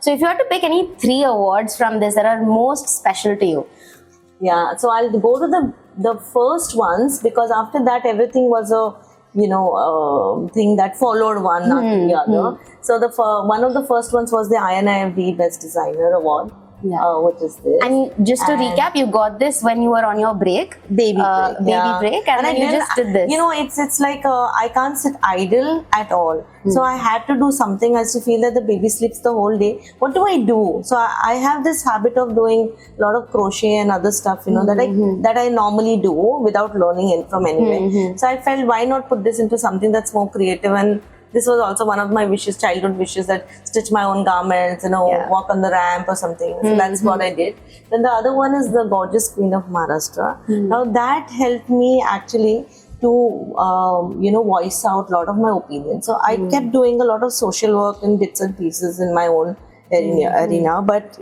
So if you had to pick any 3 awards from this that are most special to you. Yeah, so I'll go to the first ones, because after that everything was a thing that followed one after the other. So one of the first ones was the INIFD Best Designer Award. Yeah. Which is this. And just to recap, you got this when you were on your break, baby break, and then you just did this. It's like I can't sit idle at all. So I had to do something. I used to feel that the baby sleeps the whole day. What do I do? So I have this habit of doing a lot of crochet and other stuff, that I normally do without learning it from anywhere. So I felt, why not put this into something that's more creative? And this was also one of my wishes, childhood wishes, that stitch my own garments, walk on the ramp or something. So that's what I did. Then the other one is the Gorgeous Queen of Maharashtra. Now that helped me actually to, voice out a lot of my opinions. So I kept doing a lot of social work and bits and pieces in my own arena. But,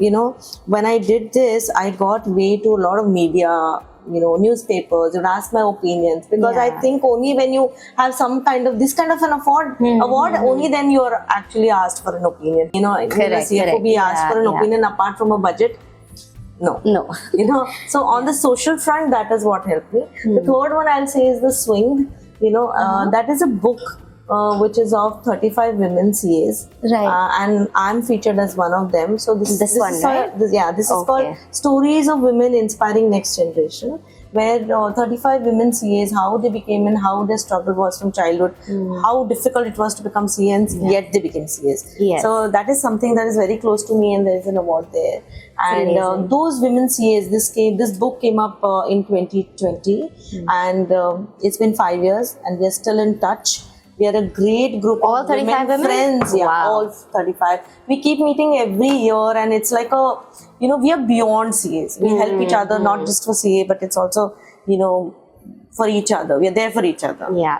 when I did this, I got way to a lot of media, newspapers, would ask my opinions, because I think only when you have some kind of this kind of an award, only then you are actually asked for an opinion. Correct, be asked for an opinion apart from a budget. No. So on the social front, that is what helped me. The third one I'll say is the Swing. That is a book which is of 35 women CAs, right? And I'm featured as one of them. So this is called Stories of Women Inspiring Next Generation, where 35 women CAs, how they became and how their struggle was from childhood, how difficult it was to become CAs, yet they became CAs. Yes. So that is something that is very close to me, and there is an award there. And those women CAs, this book came up in 2020, and it's been 5 years, and we are still in touch. We are a great group all of 35 women friends. Yeah, all 35. We keep meeting every year, and it's like we are beyond CAs. We help each other, not just for CA, but it's also, for each other. We are there for each other. Yeah.